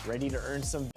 ready to earn some.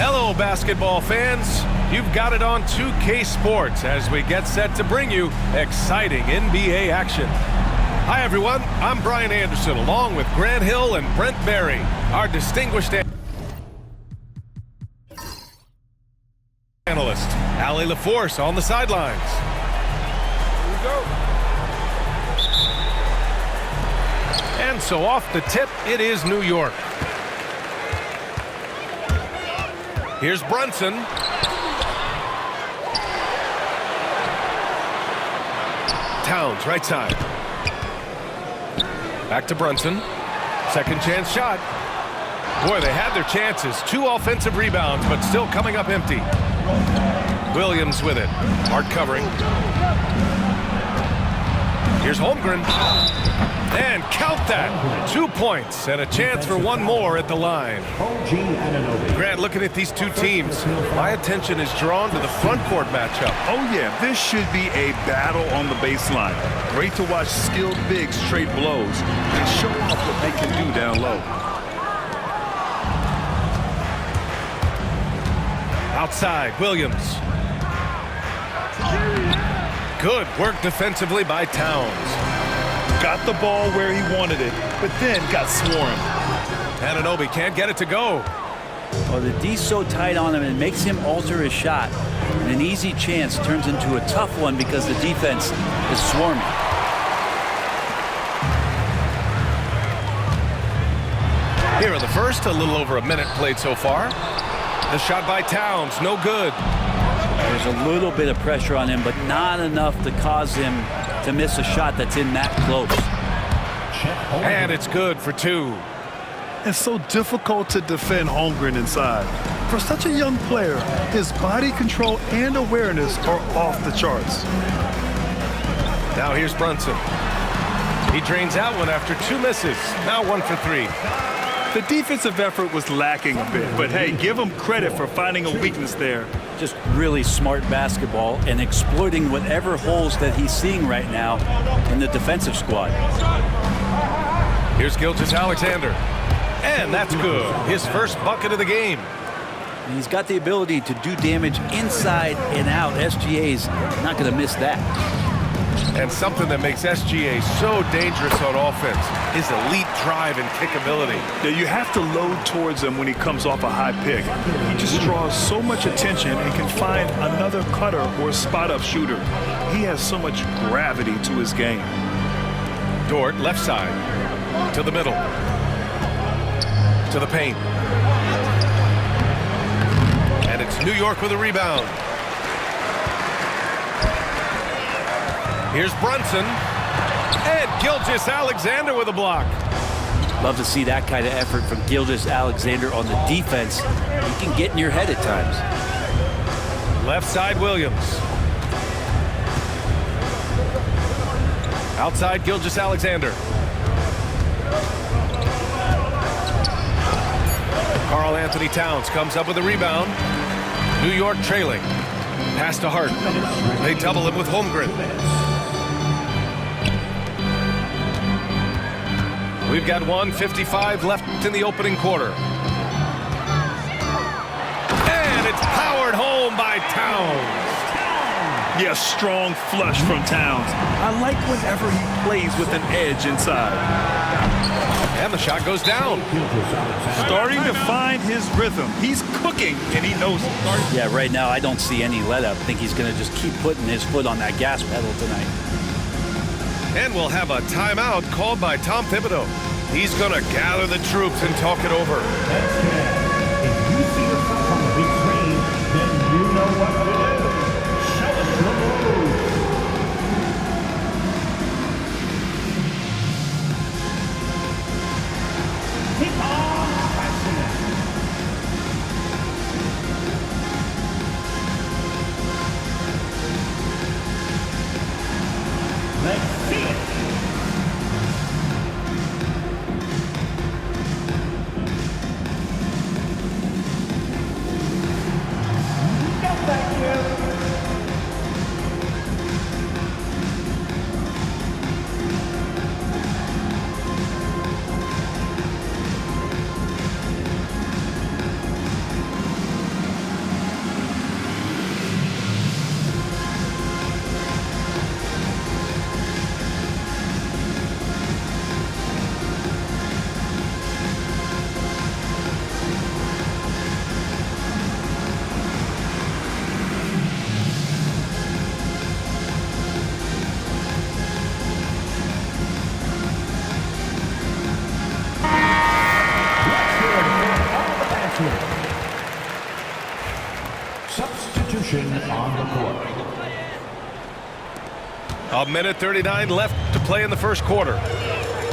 Hello, basketball fans. You've got it on 2K Sports as we get set to bring you exciting NBA action. Hi, everyone. I'm Brian Anderson, along with Grant Hill and Brent Berry, our distinguished analyst, Allie LaForce on the sidelines. Here we go. And so off the tip, it is New York. Here's Brunson. Towns, right side. Back to Brunson. Second chance shot. Boy, they had their chances. 2 offensive rebounds, but still coming up empty. Williams with it. Hard covering. Here's Holmgren. And count that. 2 points and a chance for one more at the line. Grant, looking at these two teams, my attention is drawn to the front court matchup. Oh, yeah. This should be a battle on the baseline. Great to watch skilled bigs trade blows and show off what they can do down low. Outside, Williams. Good work defensively by Towns. Got the ball where he wanted it, but then got swarmed. Anunoby can't get it to go. Well, the D's so tight on him, it makes him alter his shot. And an easy chance turns into a tough one because the defense is swarming. Here in the first, a little over a minute played so far. The shot by Towns, no good. There's a little bit of pressure on him, but not enough to cause him to miss a shot that's in that close. And it's good for 2. It's so difficult to defend Holmgren inside. For such a young player, his body control and awareness are off the charts. Now here's Brunson. He drains out one after 2 misses. Now 1 for 3. The defensive effort was lacking a bit, but hey, give him credit for finding a weakness there. Just really smart basketball and exploiting whatever holes that he's seeing right now in the defensive squad. Here's Gilgeous-Alexander. And that's good. His first bucket of the game. He's got the ability to do damage inside and out. SGA's not going to miss that. And something that makes SGA so dangerous on offense is elite drive and kick ability. Yeah, you have to load towards him when he comes off a high pick. He just draws so much attention and can find another cutter or a spot-up shooter. He has so much gravity to his game. Dort, left side, to the middle, to the paint. And it's New York with a rebound. Here's Brunson. And Gilgeous-Alexander with a block. Love to see that kind of effort from Gilgeous-Alexander on the defense. He can get in your head at times. Left side, Williams. Outside, Gilgeous-Alexander. Karl Anthony Towns comes up with a rebound. New York trailing. Pass to Hart. They double him with Holmgren. We've got 1:55 left in the opening quarter. And it's powered home by Towns. Yeah, strong flush from Towns. I like whenever he plays with an edge inside. And the shot goes down. Starting to find his rhythm. He's cooking, and he knows it. Yeah, right now I don't see any let up. I think he's going to just keep putting his foot on that gas pedal tonight. And we'll have a timeout called by Tom Thibodeau. He's going to gather the troops and talk it over. If you see yourself on the big screen, then you know what to do. Show us the move. Keep on passing it. Let's see it. Substitution on the court. 1:39 left to play in the first quarter.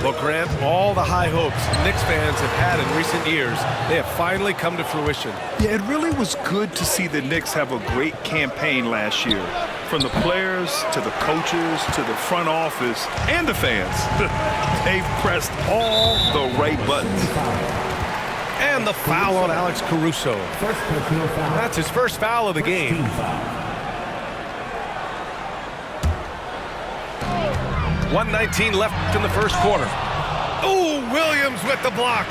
Well, Grant, all the high hopes Knicks fans have had in recent years, they have finally come to fruition. Yeah, it really was good to see the Knicks have a great campaign last year. From the players to the coaches to the front office and the fans. They've pressed all the right buttons. And the foul on Alex Caruso. That's his first foul of the game. .119 left in the first quarter. Ooh, Williams with the block.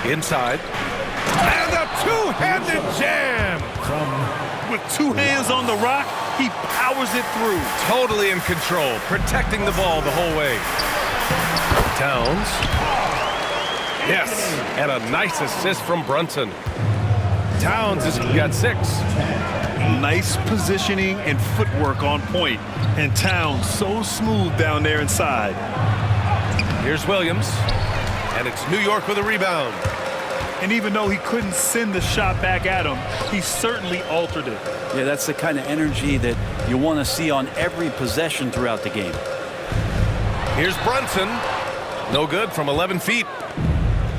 Inside. And a two-handed jam. With two hands on the rock, he powers it through. Totally in control, protecting the ball the whole way. Towns. Yes, and a nice assist from Brunson. Towns has got 6. Nice positioning and footwork on point. And Towns so smooth down there inside. Here's Williams. And it's New York with a rebound. And even though he couldn't send the shot back at him, he certainly altered it. Yeah, that's the kind of energy that you want to see on every possession throughout the game. Here's Brunson. No good from 11 feet.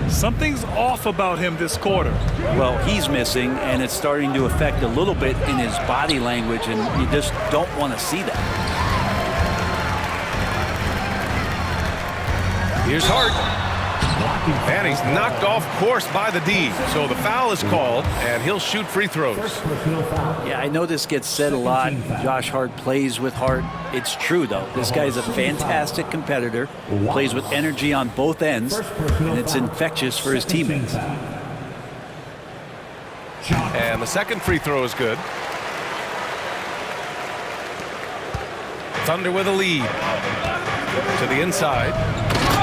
Something's off about him this quarter. Well, he's missing, and it's starting to affect a little bit in his body language, and you just don't want to see that. Here's Hart. And he's knocked off course by the D. So the foul is called, and he'll shoot free throws. Yeah, I know this gets said a lot. Josh Hart plays with heart. It's true, though. This guy's a fantastic competitor, plays with energy on both ends, and it's infectious for his teammates. And the second free throw is good. Thunder with a lead. To the inside.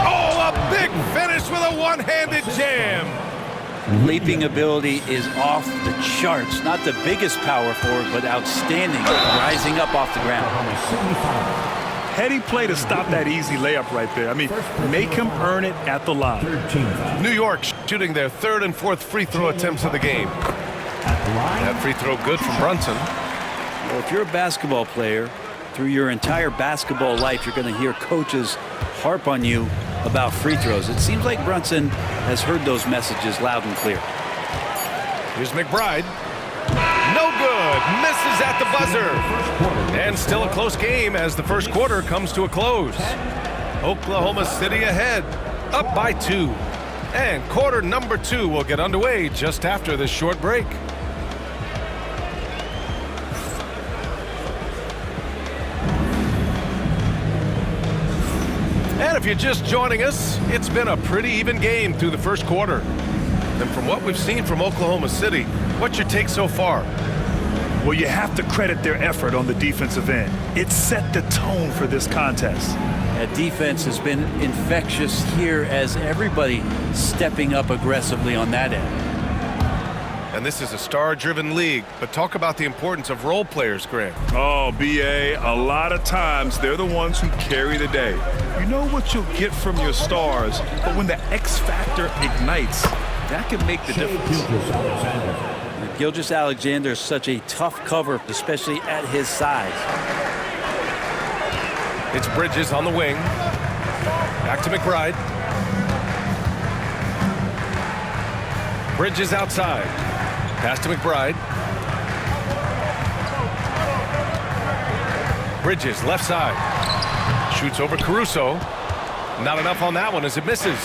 Oh, a big finish with a one-handed jam. Leaping ability is off the charts. Not the biggest power forward, but outstanding, rising up off the ground. Heady play to stop that easy layup right there. I mean, make him earn it at the line. New York shooting their third and fourth free throw attempts of the game. That free throw good from Brunson. Well, if you're a basketball player, through your entire basketball life, you're going to hear coaches harp on you about free throws. It seems like Brunson has heard those messages loud and clear. Here's McBride. No good. Misses at the buzzer. And still a close game as the first quarter comes to a close. Oklahoma City ahead, up by 2. And quarter number 2 will get underway just after this short break. And if you're just joining us, it's been a pretty even game through the first quarter. And from what we've seen from Oklahoma City, what's your take so far? Well, you have to credit their effort on the defensive end. It set the tone for this contest. That defense has been infectious here as everybody stepping up aggressively on that end. And this is a star-driven league, but talk about the importance of role players, Grant. Oh, B.A., a lot of times they're the ones who carry the day. You know what you'll get from your stars, but when the X factor ignites, that can make the difference. Gilgeous-Alexander is such a tough cover, especially at his size. It's Bridges on the wing. Back to McBride. Bridges outside. Pass to McBride. Bridges left side. Shoots over Caruso. Not enough on that one as it misses.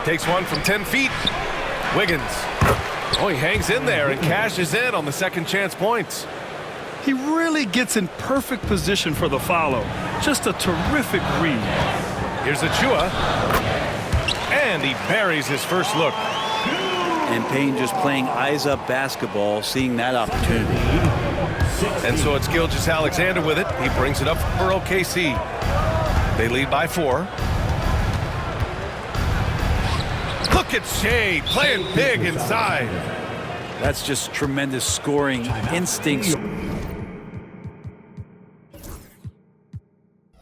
Takes one from 10 feet. Wiggins. Oh, he hangs in there and cashes in on the second chance points. He really gets in perfect position for the follow. Just a terrific read. Here's Achua. And he buries his first look. And Payne just playing eyes-up basketball, seeing that opportunity. And so it's Gilgeous-Alexander with it. He brings it up for OKC. They lead by 4. Look at Shea playing big inside. That's just tremendous scoring instincts.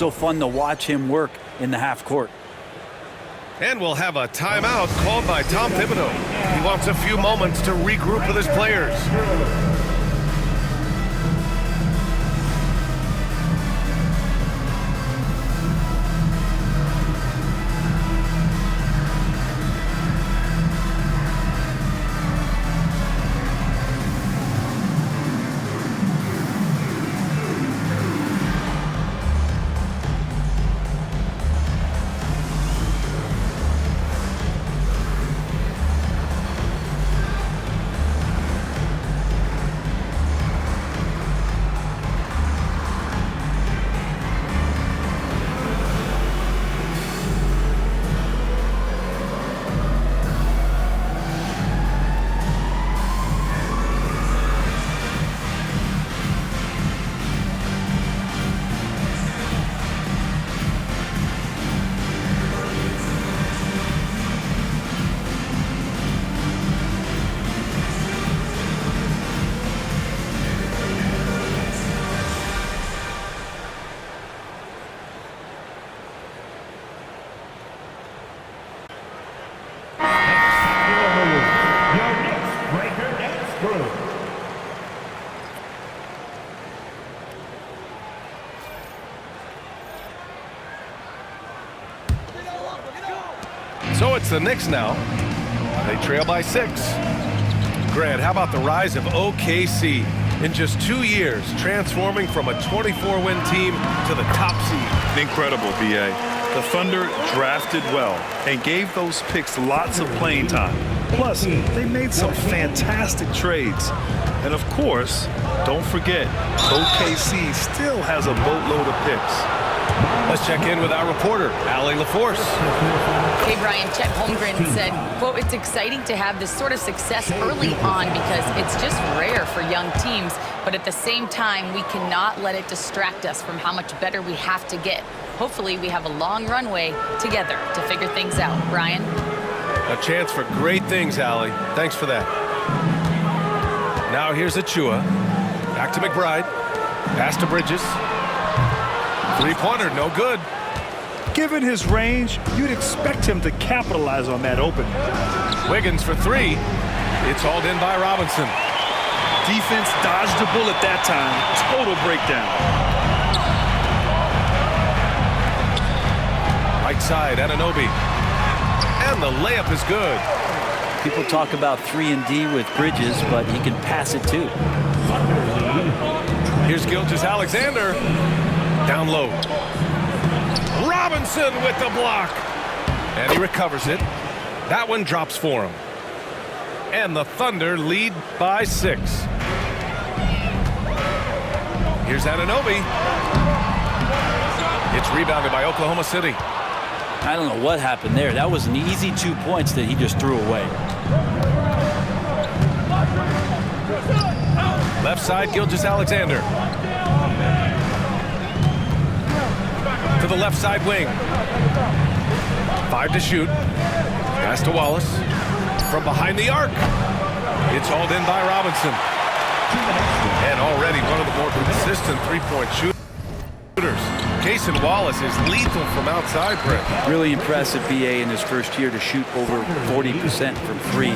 So fun to watch him work in the half court. And we'll have a timeout called by Tom Thibodeau. He wants a few moments to regroup with his players. So it's the Knicks now. They trail by 6. Grant, how about the rise of OKC? In just 2 years, transforming from a 24-win team to the top seed. Incredible, B.A. The Thunder drafted well and gave those picks lots of playing time. Plus, they made some fantastic trades. And of course, don't forget, OKC still has a boatload of picks. Let's check in with our reporter, Allie LaForce. Hey, Brian, Chet Holmgren said, quote, "It's exciting to have this sort of success early on because it's just rare for young teams. But at the same time, we cannot let it distract us from how much better we have to get. Hopefully, we have a long runway together to figure things out." Brian? A chance for great things, Allie. Thanks for that. Now here's Achua. Back to McBride. Pass to Bridges. Three-pointer, no good. Given his range, you'd expect him to capitalize on that opening. Wiggins for 3. It's hauled in by Robinson. Defense dodged a bullet that time. Total breakdown. Right side, Anunoby. And the layup is good. People talk about 3 and D with Bridges, but he can pass it too. Here's Gilgeous-Alexander. Down low. Robinson with the block. And he recovers it. That one drops for him. And the Thunder lead by 6. Here's Anunoby. It's rebounded by Oklahoma City. I don't know what happened there. That was an easy 2 points that he just threw away. Left side, Gilgeous-Alexander. To the left side wing. 5 to shoot. Pass to Wallace. From behind the arc. It's hauled in by Robinson. And already one of the more consistent three-point shooters. Cason Wallace is lethal from outside, Brett. Really impressive BA in his first year to shoot over 40% from 3.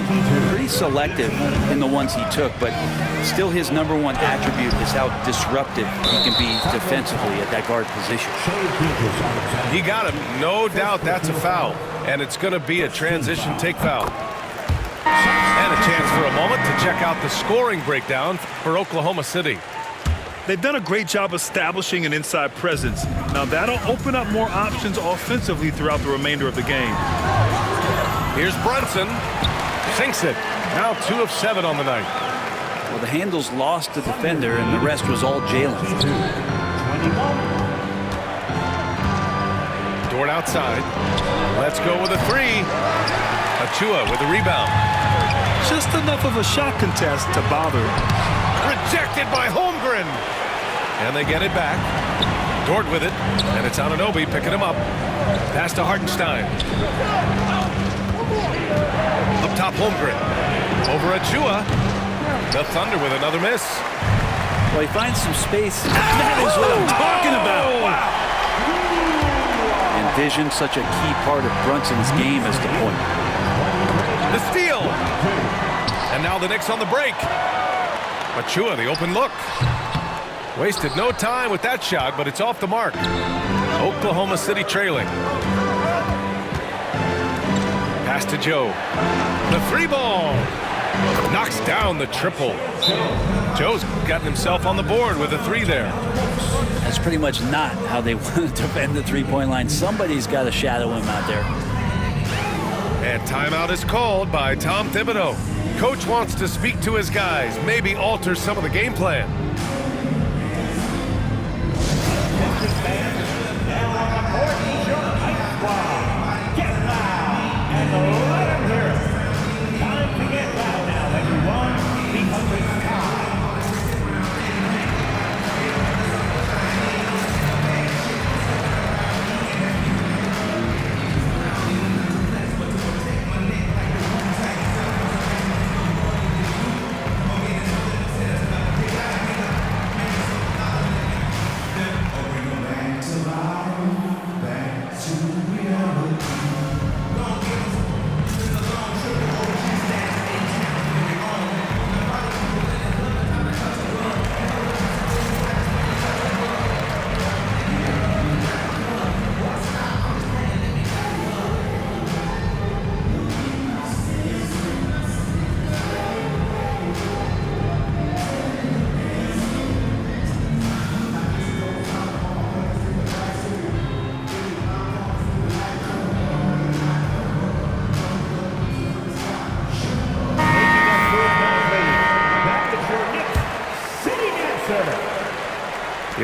Pretty selective in the ones he took, but still his #1 attribute is how disruptive he can be defensively at that guard position. He got him. No doubt that's a foul. And it's going to be a transition take foul. And a chance for a moment to check out the scoring breakdown for Oklahoma City. They've done a great job establishing an inside presence. Now that'll open up more options offensively throughout the remainder of the game. Here's Brunson. Sinks it. Now 2 of 7 on the night. Well, the handles lost the defender, and the rest was all Jalen. Dort outside. Let's go with a 3. Achua with a rebound. Just enough of a shot contest to bother him. Rejected by Holmgren. And they get it back. Dort with it. And it's Anunoby picking him up. Pass to Hartenstein. Up top, Holmgren. Over Achua. The Thunder with another miss. Well, he finds some space. That is what I'm talking about. Wow. Envision such a key part of Brunson's game as the point. The steal. And now the Knicks on the break. Achua, the open look. Wasted no time with that shot, but it's off the mark. Oklahoma City trailing. Pass to Joe. The 3 ball. Knocks down the triple. Joe's gotten himself on the board with a 3 there. That's pretty much not how they want to defend the 3-point line. Somebody's got to shadow him out there. And timeout is called by Tom Thibodeau. Coach wants to speak to his guys, maybe alter some of the game plan.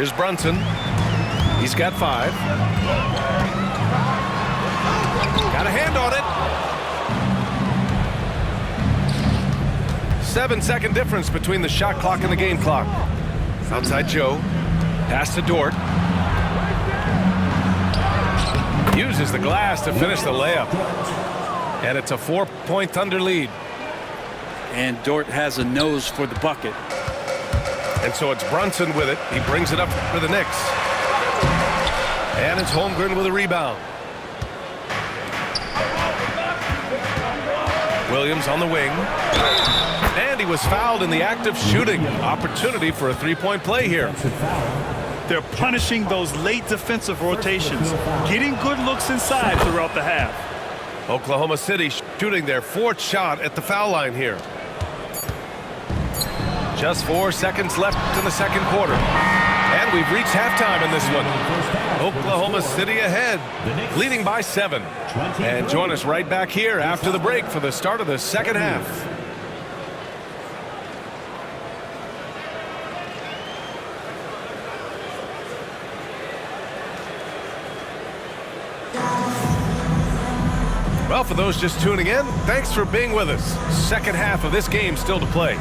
Here's Brunson. He's got 5. Got a hand on it. 7-second difference between the shot clock and the game clock. Outside Joe. Pass to Dort. Uses the glass to finish the layup. And it's a 4-point Thunder lead. And Dort has a nose for the bucket. And so it's Brunson with it. He brings it up for the Knicks. And it's Holmgren with a rebound. Williams on the wing. And he was fouled in the act of shooting. Opportunity for a 3-point play here. They're punishing those late defensive rotations, getting good looks inside throughout the half. Oklahoma City shooting their 4th shot at the foul line here. Just 4 seconds left in the second quarter. And we've reached halftime in this one. Oklahoma City ahead, leading by 7. And join us right back here after the break for the start of the second half. Well, for those just tuning in, thanks for being with us. Second half of this game still to play.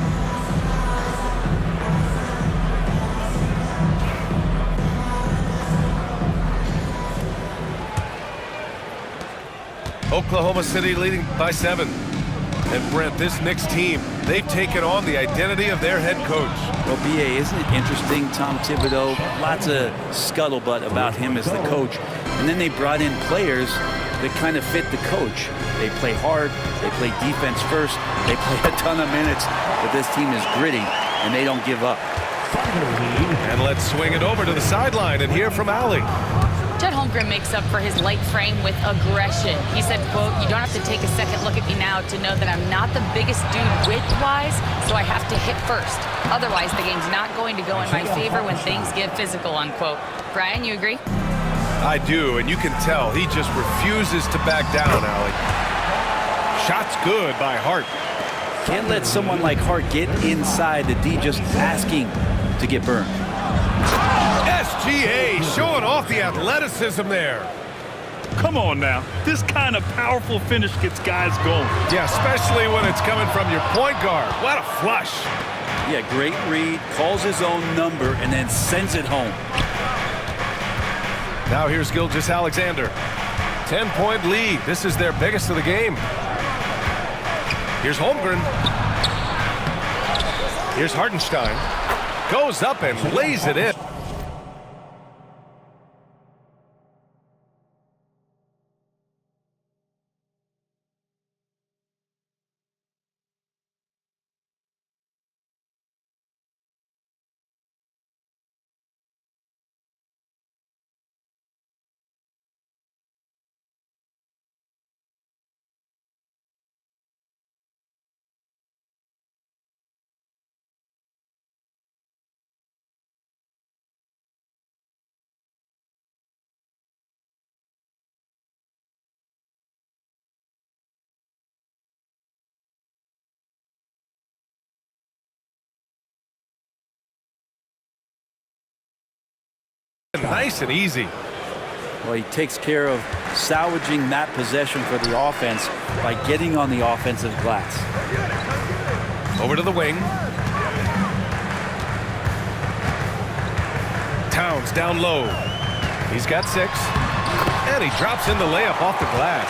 Oklahoma City leading by 7. And Brent, this Knicks team, they've taken on the identity of their head coach. Well, B.A., isn't it interesting? Tom Thibodeau, lots of scuttlebutt about him as the coach. And then they brought in players that kind of fit the coach. They play hard, they play defense first, they play a ton of minutes, but this team is gritty, and they don't give up. And let's swing it over to the sideline and hear from Allie. Chet Holmgren makes up for his light frame with aggression. He said, quote, "You don't have to take a second look at me now to know that I'm not the biggest dude width-wise, so I have to hit first. Otherwise, the game's not going to go in my favor when things get physical," unquote. Brian, you agree? I do, and you can tell he just refuses to back down, Allie. Shot's good by Hart. Can't let someone like Hart get inside the D just asking to get burned. SGA showing off the athleticism there. Come on now. This kind of powerful finish gets guys going. Yeah, especially when it's coming from your point guard. What a flush. Yeah, great read, calls his own number, and then sends it home. Now here's Gilgeous-Alexander. 10-point lead. This is their biggest of the game. Here's Holmgren. Here's Hartenstein. Goes up and lays it in. Nice and easy. Well, he takes care of salvaging that possession for the offense by getting on the offensive glass. Over to the wing. Towns down low. He's got 6. And he drops in the layup off the glass.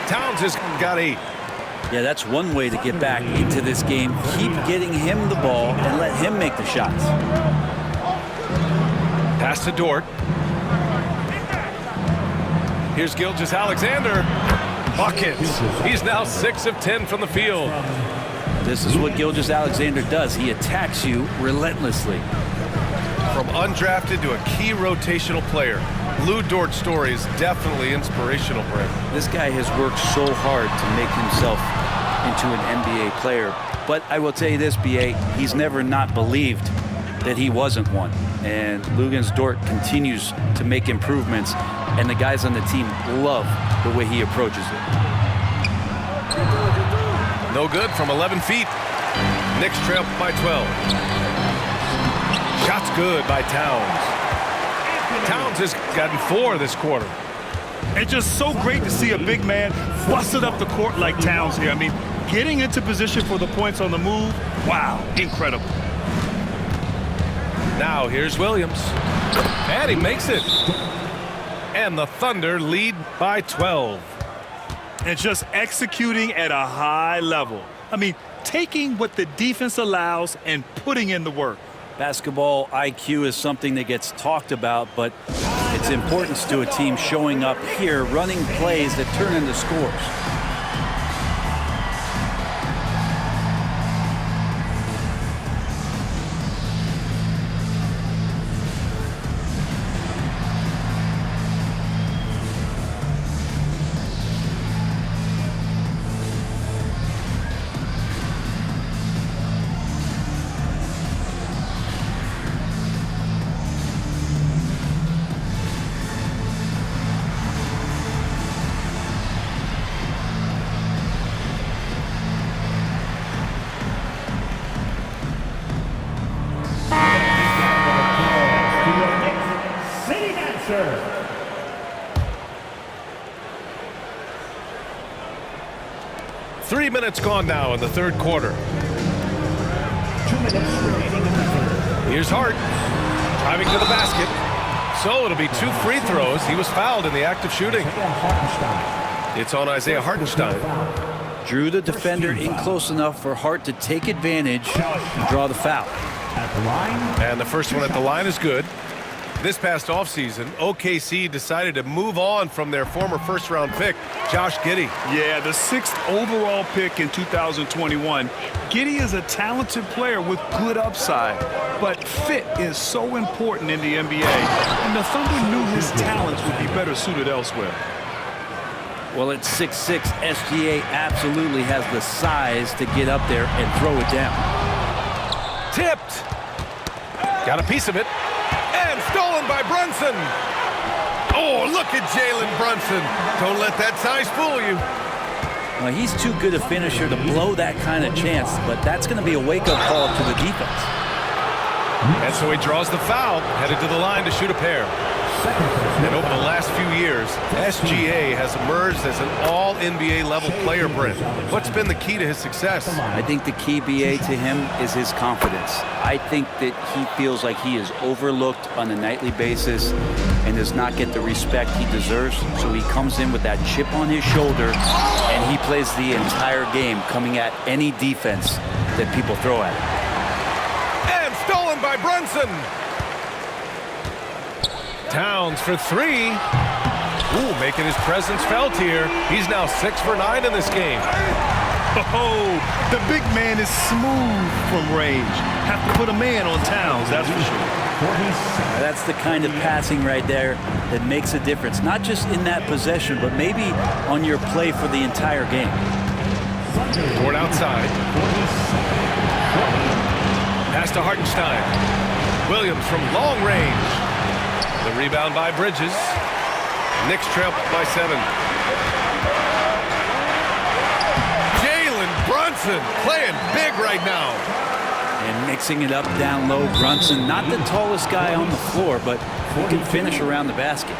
Towns has got 8. Yeah, that's one way to get back into this game. Keep getting him the ball and let him make the shots. Pass to Dort. Here's Gilgeous-Alexander. Buckets. He's now 6 of 10 from the field. This is what Gilgeous-Alexander does. He attacks you relentlessly. From undrafted to a key rotational player, Lou Dort's story is definitely inspirational, Brent. This guy has worked so hard to make himself into an NBA player. But I will tell you this, B.A., he's never not believed that he wasn't one. And Luguentz Dort continues to make improvements, and the guys on the team love the way he approaches it. No good from 11 feet. Knicks trail by 12. Shot's good by Towns. Towns has gotten 4 this quarter. It's just so great to see a big man busted up the court like Towns here. I mean, getting into position for the points on the move, wow, incredible. Now here's Williams. And he makes it. And the Thunder lead by 12. And just executing at a high level. I mean, taking what the defense allows and putting in the work. Basketball IQ is something that gets talked about, but its importance to a team showing up here, running plays that turn into scores. City Dancer. 3 minutes gone now in the third quarter. 2 minutes remaining in the third. Here's Hart driving to the basket. So it'll be 2 free throws. He was fouled in the act of shooting. It's on Isaiah Hartenstein. Drew the defender in close enough for Hart to take advantage and draw the foul. At the line. And the first one at the line is good. This past offseason, OKC decided to move on from their former first-round pick, Josh Giddey. Yeah, the 6th overall pick in 2021. Giddey is a talented player with good upside, but fit is so important in the NBA, and the Thunder knew his talents would be better suited elsewhere. Well, at 6'6", SGA absolutely has the size to get up there and throw it down. Tipped. Got a piece of it. And stolen by Brunson. Oh, look at Jalen Brunson. Don't let that size fool you. Well, he's too good a finisher to blow that kind of chance, but that's going to be a wake-up call to the defense. And so he draws the foul, headed to the line to shoot a pair. And over the last few years, SGA has emerged as an all-NBA level player, Brent. What's been the key to his success? I think the key, BA, to him is his confidence. I think that he feels like he is overlooked on a nightly basis and does not get the respect he deserves. So he comes in with that chip on his shoulder, and he plays the entire game coming at any defense that people throw at him. And stolen by Brunson. Towns for 3. Ooh, making his presence felt here. He's now 6 for 9 in this game. Oh, the big man is smooth from range. Have to put a man on Towns, that's for sure. That's the kind of passing right there that makes a difference, not just in that possession, but maybe on your play for the entire game. Board outside. Pass to Hartenstein. Williams from long range. The rebound by Bridges. Knicks trail by 7. Jalen Brunson playing big right now. And mixing it up down low. Brunson, not the tallest guy on the floor, but he can finish around the basket.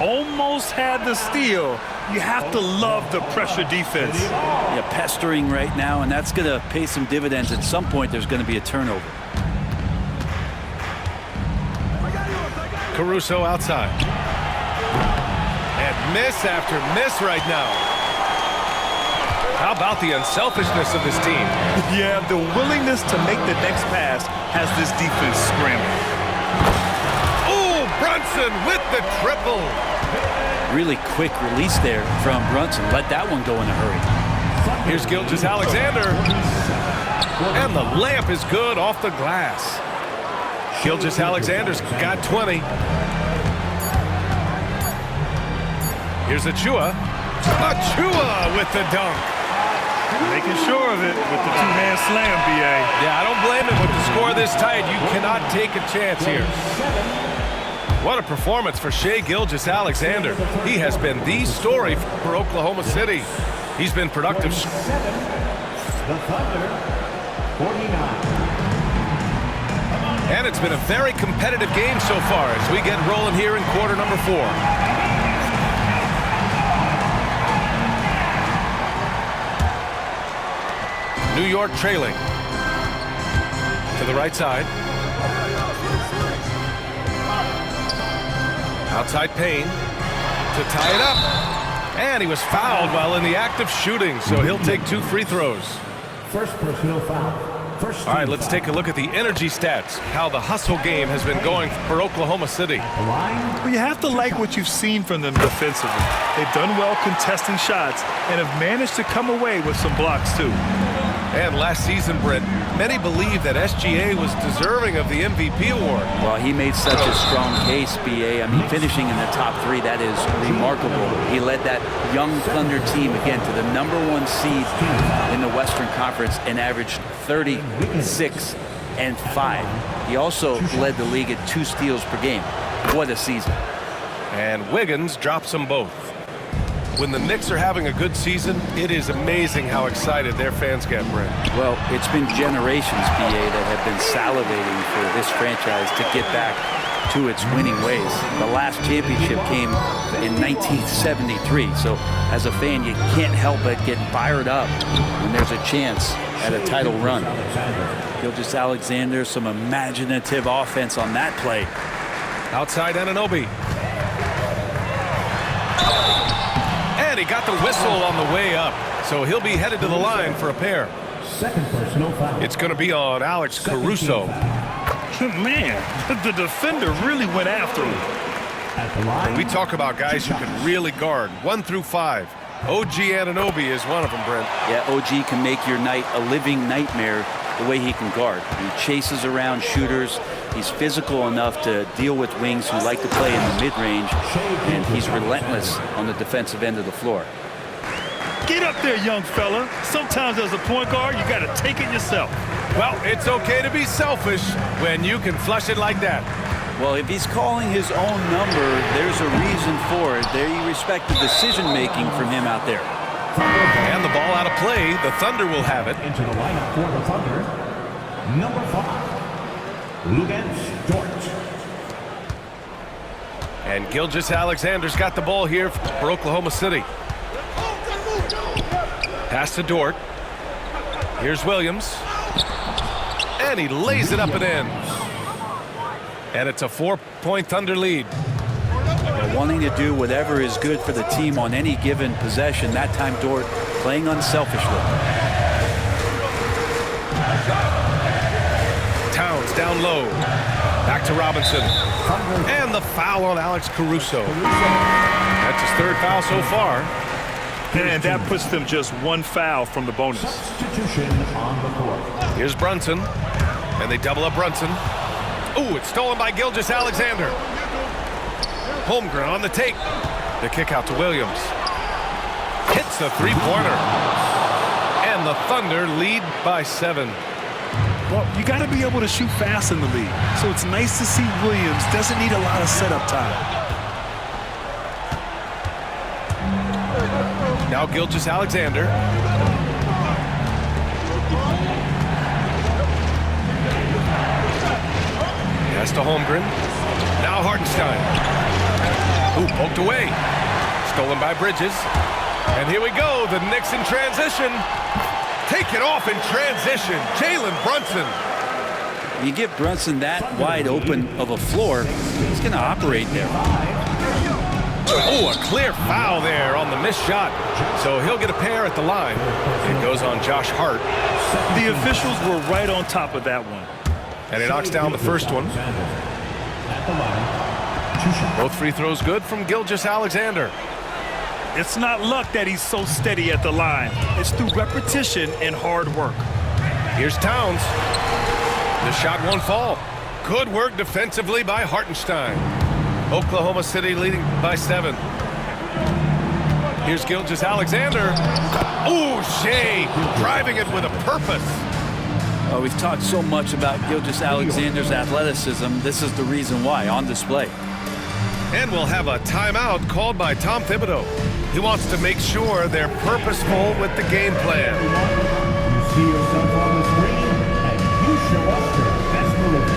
Almost had the steal. You have to love the pressure defense. Yeah, pestering right now, and that's going to pay some dividends. At some point, there's going to be a turnover. Caruso outside. And miss after miss right now. How about the unselfishness of this team? Yeah, the willingness to make the next pass has this defense scrambling. Oh, Brunson with the triple. Really quick release there from Brunson. Let that one go in a hurry. Here's Gilgeous-Alexander. And the layup is good off the glass. Gilgeous-Alexander's got 20. Here's Achua. Achua with the dunk. Making sure of it with the two-hand slam, BA. Yeah, I don't blame him with the score this tight. You cannot take a chance here. What a performance for Shai Gilgeous-Alexander. He has been the story for Oklahoma City. He's been productive. The Thunder, 49. Come on And it's been a very competitive game so far as we get rolling here in quarter number 4. New York trailing. To the right side. Outside Payne to tie it up. And he was fouled while in the act of shooting, so he'll take 2 free throws. First personal foul. All right, let's take a look at the energy stats, how the hustle game has been going for Oklahoma City. Well, you have to like what you've seen from them defensively. They've done well contesting shots and have managed to come away with some blocks, too. And last season, Brent, many believe that SGA was deserving of the MVP award. Well, he made such a strong case, BA. I mean, finishing in the top 3, that is remarkable. He led that young Thunder team again to the #1 seed in the Western Conference and averaged 36 and 5. He also led the league at 2 steals per game. What a season. And Wiggins drops them both. When the Knicks are having a good season, it is amazing how excited their fans get, Brent. Well, it's been generations, BA, that have been salivating for this franchise to get back to its winning ways. The last championship came in 1973, so as a fan, you can't help but get fired up when there's a chance at a title run. Gilgeous-Alexander, some imaginative offense on that play. Outside Anunoby. And he got the whistle on the way up, so he'll be headed to the line for a pair. Second personal foul. It's going to be on Alex Caruso. Man, the defender really went after him. At the line. We talk about guys who can really guard 1 through 5. OG Anunoby is one of them, Brent. Yeah, OG can make your night a living nightmare the way he can guard. He chases around shooters. He's physical enough to deal with wings who like to play in the mid-range, and he's relentless on the defensive end of the floor. Get up there, young fella. Sometimes as a point guard, you got to take it yourself. Well, it's okay to be selfish when you can flush it like that. Well, if he's calling his own number, there's a reason for it. There you respect the decision-making from him out there. And the ball out of play. The Thunder will have it. Into the lineup for the Thunder. Number 5, Luguentz Dort. And Gilgeous-Alexander's got the ball here for Oklahoma City. Pass to Dort. Here's Williams. And he lays it up and in. And it's a 4-point Thunder lead. They're wanting to do whatever is good for the team on any given possession. That time, Dort playing unselfishly. Towns down low. Back to Robinson. And the foul on Alex Caruso. That's his 3rd foul so far. And that puts them just 1 foul from the bonus. Substitution on the court. Here's Brunson. And they double up Brunson. Ooh, it's stolen by Gilgeous-Alexander. Holmgren on the take. The kick out to Williams. Hits the 3-pointer. And the Thunder lead by 7. Well, you got to be able to shoot fast in the league. So it's nice to see Williams doesn't need a lot of setup time. Now Gilgeous-Alexander. Pass to Holmgren. Now Hartenstein. Ooh, poked away. Stolen by Bridges. And here we go. The Knicks in transition. Take it off in transition. Jalen Brunson. You give Brunson that wide open of a floor, he's going to operate there. Oh, a clear foul there on the missed shot. So he'll get a pair at the line. It goes on Josh Hart. The officials were right on top of that one. And he knocks down the first one. At the line. 2 shots. Both free throws good from Gilgeous-Alexander. It's not luck that he's so steady at the line. It's through repetition and hard work. Here's Towns. The shot won't fall. Good work defensively by Hartenstein. Oklahoma City leading by 7. Here's Gilgeous-Alexander. Ooh, Shea driving it with a purpose. We've talked so much about Gilgeous-Alexander's athleticism. This is the reason why, on display. And we'll have a timeout called by Tom Thibodeau. He wants to make sure they're purposeful with the game plan. You see yourself on the screen, and you show us your best move.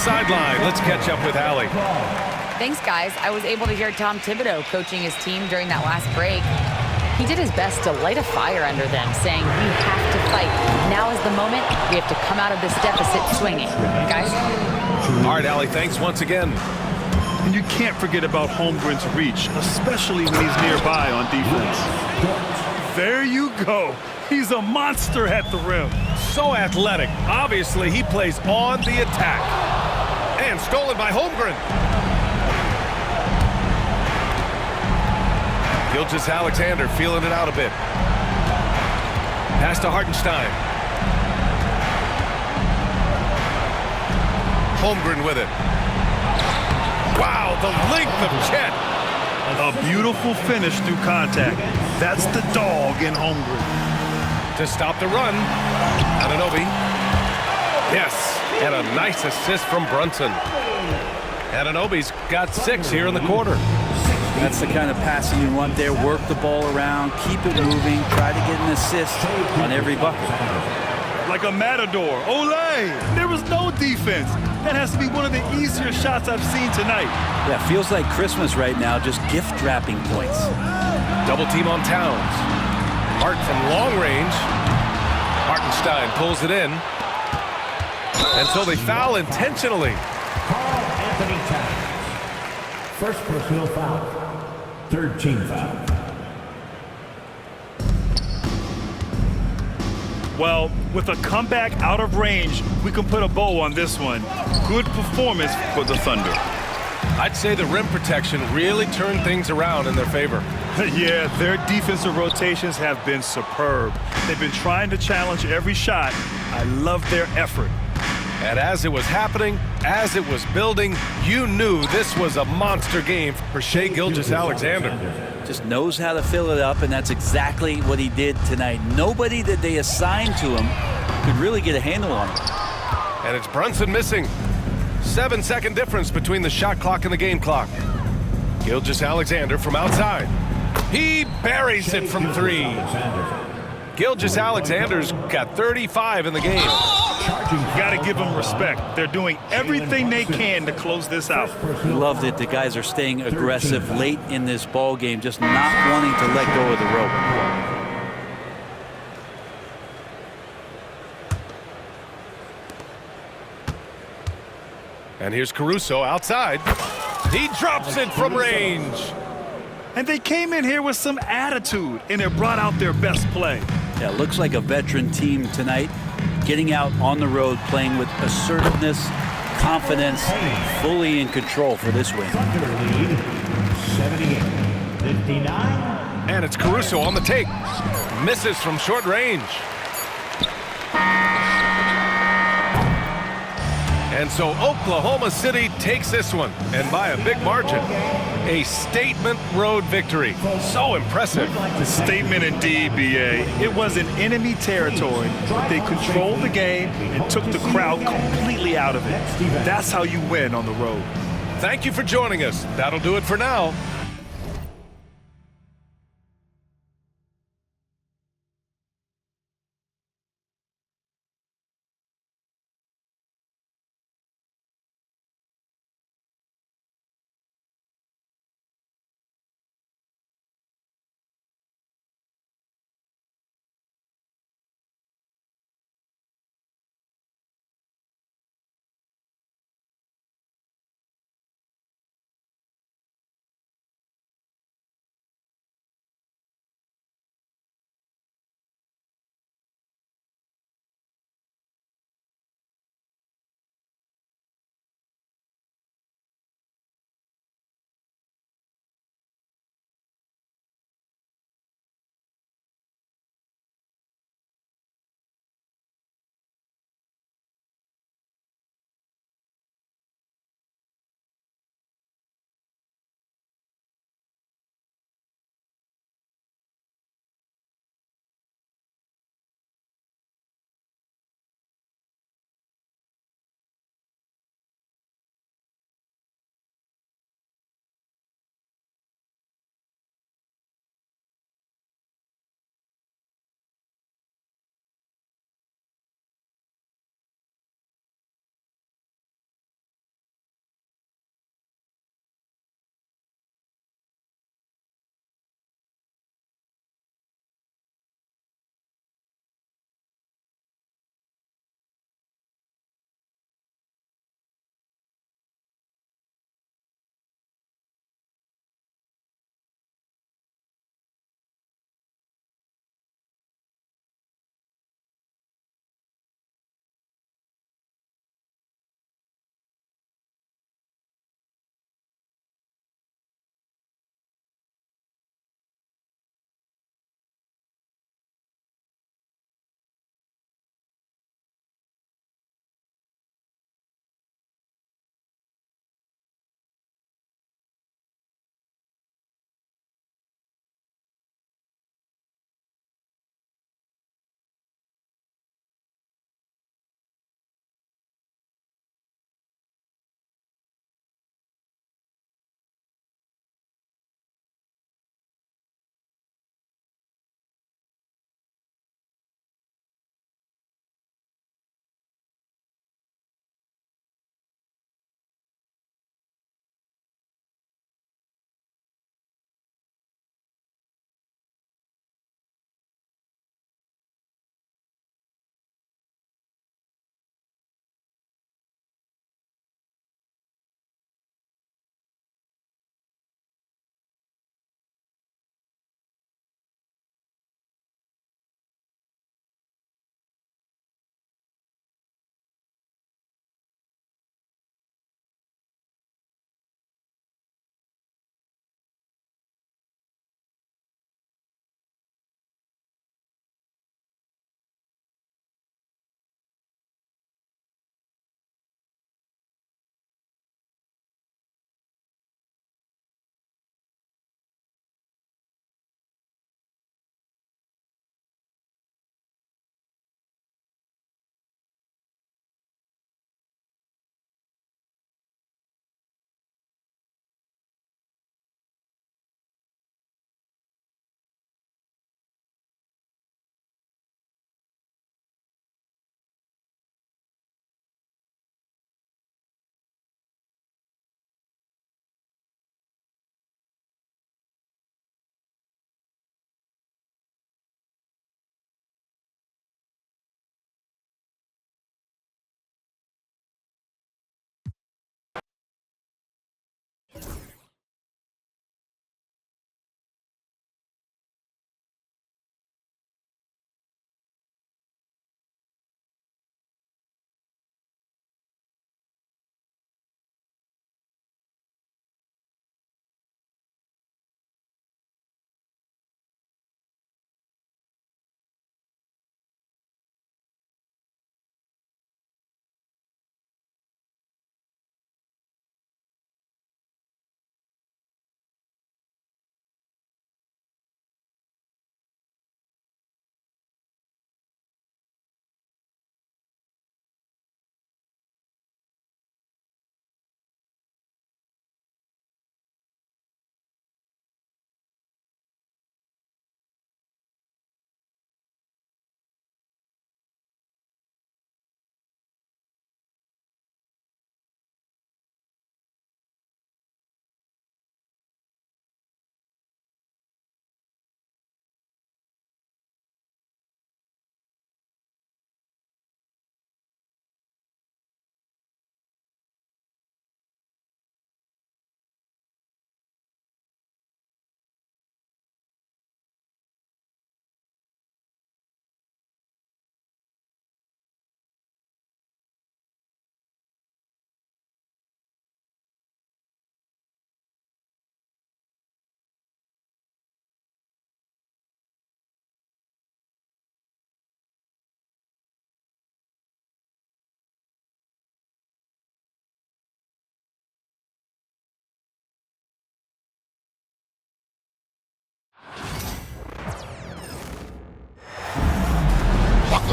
sideline. Let's catch up with Allie. Thanks, guys. I was able to hear Tom Thibodeau coaching his team during that last break. He did his best to light a fire under them, saying, we have to fight. Now is the moment. We have to come out of this deficit swinging. Guys? All right, Allie, thanks once again. And you can't forget about Holmgren's reach, especially when he's nearby on defense. There you go. He's a monster at the rim. So athletic. Obviously, he plays on the attack. And stolen by Holmgren. Gilgeous-Alexander feeling it out a bit. Pass to Hartenstein. Holmgren with it. Wow, the length of Chet. A beautiful finish through contact. That's the dog in Holmgren. To stop the run, Anunoby. Yes, and a nice assist from Brunson. Anunoby's got 6 here in the quarter. That's the kind of passing you want there. Work the ball around, keep it moving, try to get an assist on every bucket. Like a matador. Olé! There was no defense. That has to be one of the easier shots I've seen tonight. Yeah, feels like Christmas right now, just gift wrapping points. Double team on Towns. Hart from long range. Hartenstein pulls it in. And so they foul intentionally. Carl Anthony Towns. First personal foul. Third team foul. Well, with a comeback out of range, we can put a bow on this one. Good performance for the Thunder. I'd say the rim protection really turned things around in their favor. Yeah, their defensive rotations have been superb. They've been trying to challenge every shot. I love their effort. And as it was happening, as it was building, you knew this was a monster game for Shai Gilgeous-Alexander. Just knows how to fill it up, and that's exactly what he did tonight. Nobody that they assigned to him could really get a handle on him. And it's Brunson missing. 7-second difference between the shot clock and the game clock. Gilgeous-Alexander from outside. He buries it from 3. Gilgeous-Alexander's got 35 in the game. Got to give them respect. They're doing everything they can to close this out. Love that the guys are staying aggressive late in this ball game, just not wanting to let go of the rope. And here's Caruso outside. He drops it from range. And they came in here with some attitude, and it brought out their best play. Yeah, looks like a veteran team tonight, getting out on the road, playing with assertiveness, confidence, fully in control for this win. Thunder lead 78-59. And it's Caruso on the take. Misses from short range. And so Oklahoma City takes this one, and by a big margin. A statement road victory. So impressive. Statement indeed, BA. It wasn't enemy territory, but they controlled the game and took the crowd completely out of it. That's how you win on the road. Thank you for joining us. That'll do it for now.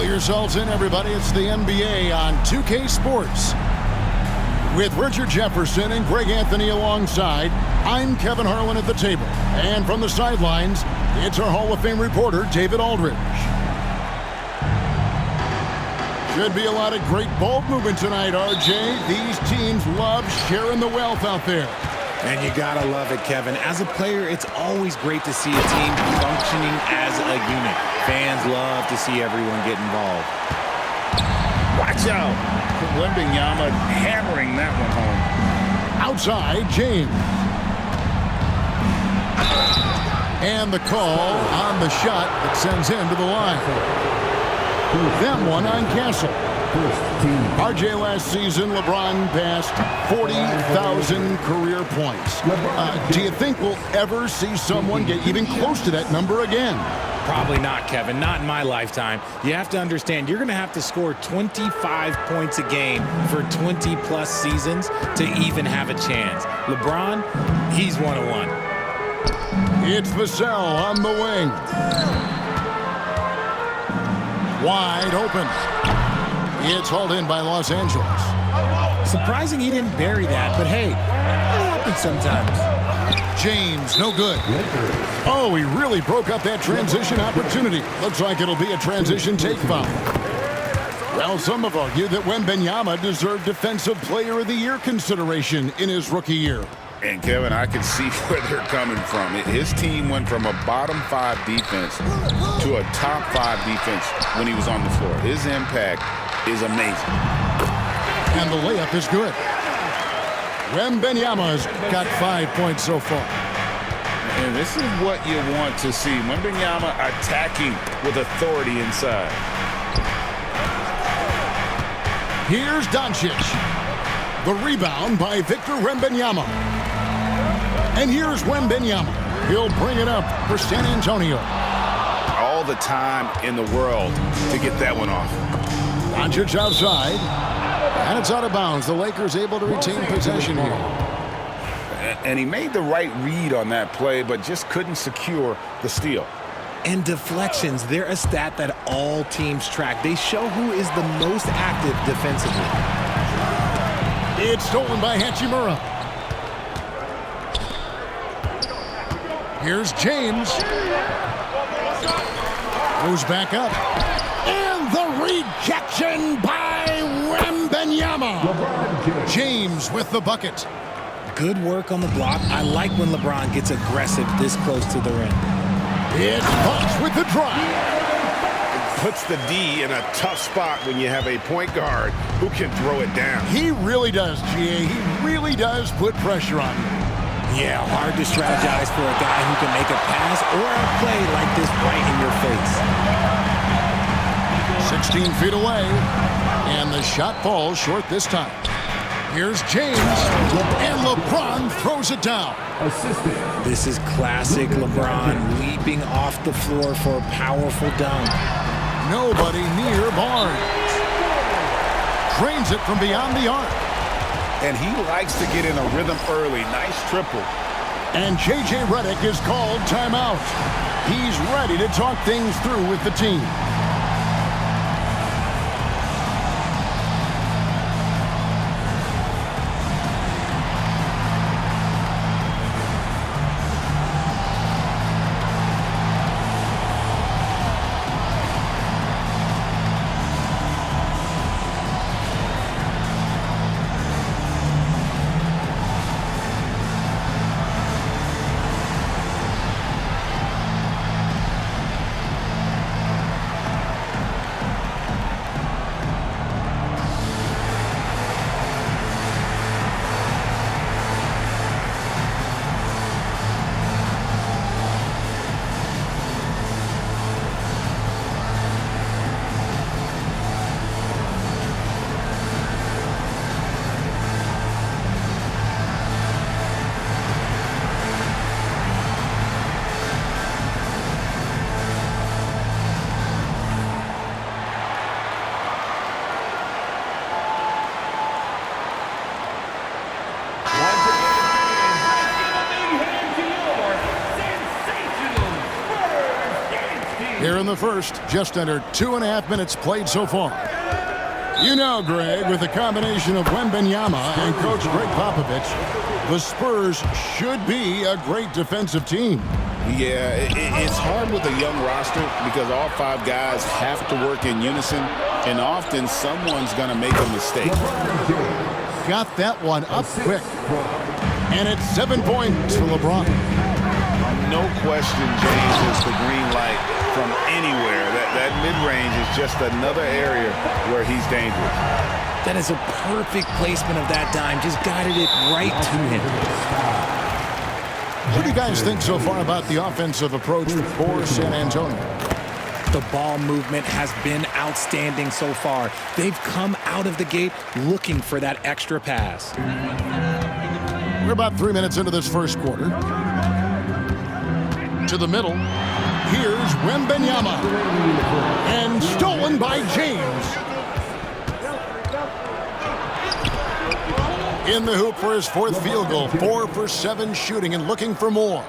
Buckle yourselves in, everybody. It's the NBA on 2K Sports. With Richard Jefferson and Greg Anthony alongside, I'm Kevin Harlan at the table. And from the sidelines, it's our Hall of Fame reporter, David Aldridge. Should be a lot of great ball movement tonight, RJ. These teams love sharing the wealth out there. And you gotta love it, Kevin. As a player, it's always great to see a team functioning as a unit. Fans love to see everyone get involved. Watch out. Wembanyama hammering that one home. Outside, James. And the call on the shot that sends him to the line. Them one on Castle. RJ, last season, LeBron passed 40,000 career points. Do you think we'll ever see someone get even close to that number again? Probably not, Kevin. Not in my lifetime. You have to understand, you're going to have to score 25 points a game for 20-plus seasons to even have a chance. LeBron, he's one-on-one. It's Vassell on the wing. Wide open. It's hauled in by Los Angeles. Surprising he didn't bury that, but hey, it happens sometimes. James, no good. Oh, he really broke up that transition opportunity. Looks like it'll be a transition take foul. Well, some have argued that Wembanyama deserved Defensive Player of the Year consideration in his rookie year. And, Kevin, I can see where they're coming from. His team went from a bottom 5 defense to a top 5 defense when he was on the floor. His impact is amazing. And the layup is good. Wembanyama's got 5 points so far. And this is what you want to see. Wembanyama attacking with authority inside. Here's Doncic. The rebound by Victor Wembanyama. And here's Wembanyama. He'll bring it up for San Antonio. All the time in the world to get that one off. Doncic outside. And it's out of bounds. The Lakers able to retain possession here. And he made the right read on that play, but just couldn't secure the steal. And deflections, they're a stat that all teams track. They show who is the most active defensively. It's stolen by Hachimura. Here's James. Goes back up. And the rejection by Wembanyama. James with the bucket. Good work on the block. I like when LeBron gets aggressive this close to the rim. It's Bucks with the drive. Puts the D in a tough spot when you have a point guard who can throw it down. He really does, GA. He really does put pressure on you. Yeah, hard to strategize for a guy who can make a pass or a play like this right in your face. 16 feet away, and the shot falls short this time. Here's James, and LeBron throws it down. This is classic LeBron leaping off the floor for a powerful dunk. Nobody near Barnes. Drains it from beyond the arc. And he likes to get in a rhythm early. Nice triple. And J.J. Redick is called timeout. He's ready to talk things through with the team. Here in the first, just under 2.5 minutes played so far. You know, Greg, with the combination of Wembanyama and Coach Greg Popovich, the Spurs should be a great defensive team. Yeah, it's hard with a young roster because all 5 guys have to work in unison, and often someone's going to make a mistake. Got that one up quick. And it's 7 points for LeBron. No question, James, is the green light from anywhere. That mid-range is just another area where he's dangerous. That is a perfect placement of that dime. Just guided it right to him. What do you guys think so far about the offensive approach for San Antonio? The ball movement has been outstanding so far. They've come out of the gate looking for that extra pass. We're about 3 minutes into this first quarter. To the middle. Here's Wembanyama. And stolen by James. In the hoop for his 4th field goal. 4 for 7 shooting and looking for more.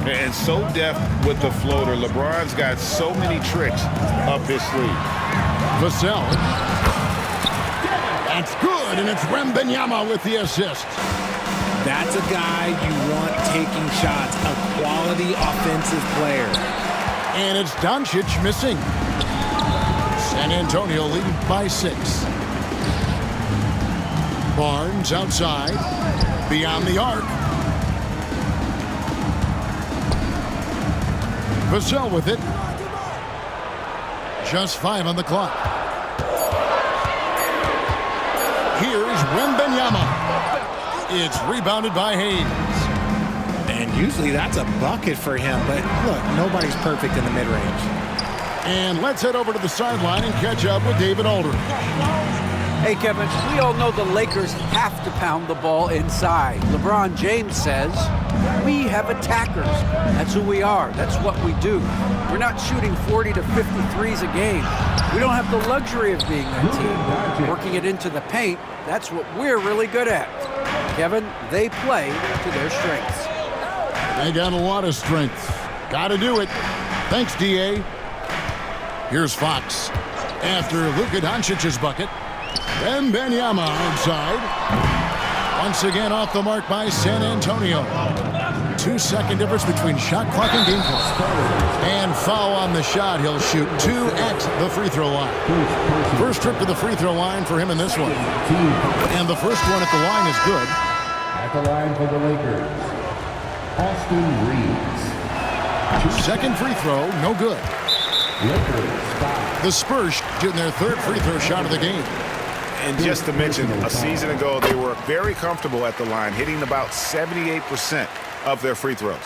And so deft with the floater. LeBron's got so many tricks up his sleeve. Vassell. That's good, and it's Wembanyama with the assist. That's a guy you want taking shots, a quality offensive player. And it's Doncic missing. San Antonio lead by 6. Barnes outside, beyond the arc. Vassell with it. Just 5 on the clock. Here's Wembanyama. It's rebounded by Hayes. And usually that's a bucket for him, but look, nobody's perfect in the mid-range. And let's head over to the sideline and catch up with David Aldridge. Hey, Kevin, we all know the Lakers have to pound the ball inside. LeBron James says, we have attackers. That's who we are. That's what we do. We're not shooting 40 to 53s a game. We don't have the luxury of being that team. Working it into the paint, that's what we're really good at. Kevin, they play to their strengths. They got a lot of strength. Got to do it. Thanks, D.A. Here's Fox. After Luka Doncic's bucket. Wembanyama outside. Once again off the mark by San Antonio. 2-second difference between shot clock and game clock. And foul on the shot. He'll shoot 2 at the free throw line. First trip to the free throw line for him in this one. And the first one at the line is good. At the line for the Lakers, Austin Reeves. Second free throw, no good. The Spurs getting their 3rd free throw shot of the game. And just to mention, a season ago, they were very comfortable at the line, hitting about 78% of their free throws.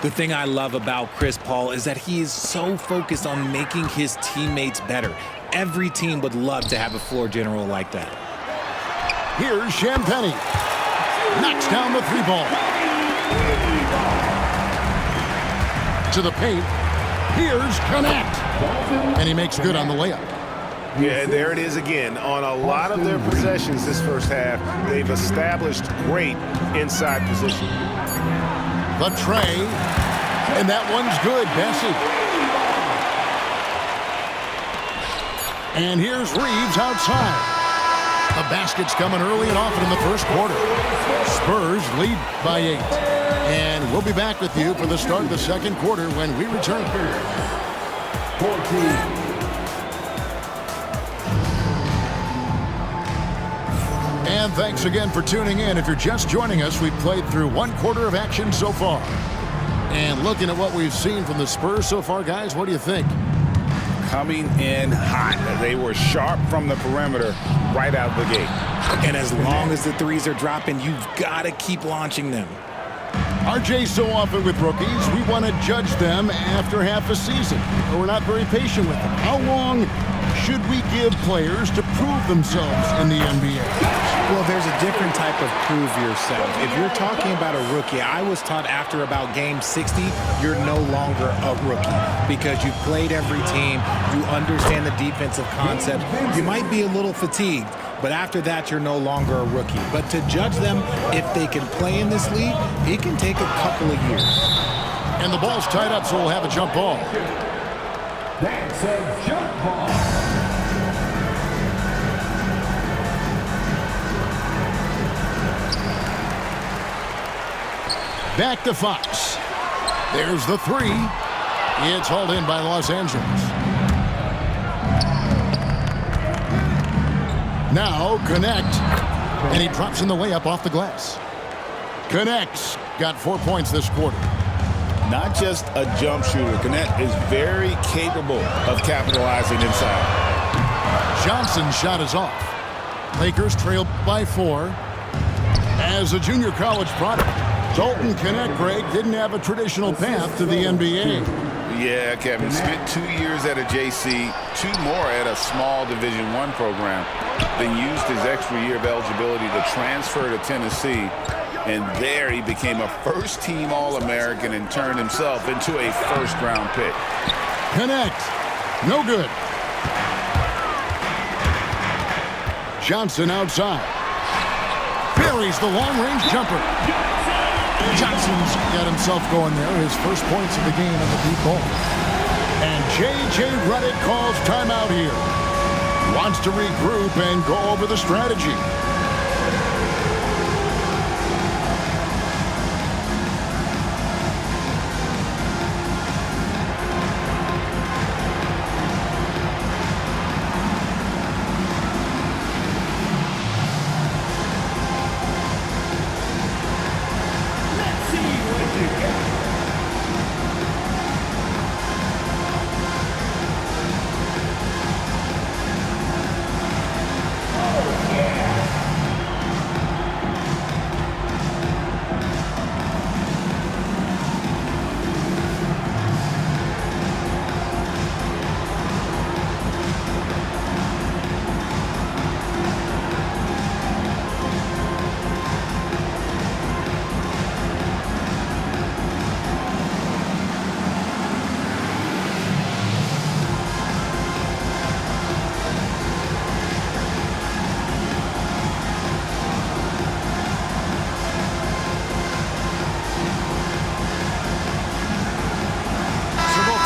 The thing I love about Chris Paul is that he is so focused on making his teammates better. Every team would love to have a floor general like that. Here's Champagnie. Knocks down the 3-ball. To the paint. Here's Connect. And he makes good on the layup. Yeah, there it is again. On a lot of their possessions this first half, they've established great inside position. The tray. And that one's good, Bessie. And here's Reeves outside. The basket's coming early and often in the first quarter. Spurs lead by 8. And we'll be back with you for the start of the second quarter when we return. 14. And thanks again for tuning in. If you're just joining us, we've played through 1 quarter of action so far. And looking at what we've seen from the Spurs so far, guys, what do you think? Coming in hot. They were sharp from the perimeter right out the gate. And as long as the threes are dropping, you've got to keep launching them. RJ, so often with rookies, we want to judge them after half a season. But we're not very patient with them. How long should we give players to prove themselves in the NBA? Well, there's a different type of prove yourself. If you're talking about a rookie, I was taught after about game 60, you're no longer a rookie because you've played every team, you understand the defensive concept, you might be a little fatigued, but after that, you're no longer a rookie. But to judge them, if they can play in this league, it can take a couple of years. And the ball's tied up, so we'll have a jump ball. That's a jump ball. Back to Fox. There's the three. It's hauled in by Los Angeles. Now connect. And he drops in the layup off the glass. Connects. Got 4 points this quarter. Not just a jump shooter. Connect is very capable of capitalizing inside. Johnson's shot is off. Lakers trail by 4. As a junior college product, Dalton Connect, Greg, didn't have a traditional path to the NBA. Yeah, Kevin. Spent 2 years at a JC, 2 more at a small Division I program. Then used his extra year of eligibility to transfer to Tennessee. And there he became a first-team All-American and turned himself into a first-round pick. Connect. No good. Johnson outside. Buries the long-range jumper. Johnson's got himself going there. His first points of the game on the deep ball. And J.J. Redick calls timeout here. Wants to regroup and go over the strategy.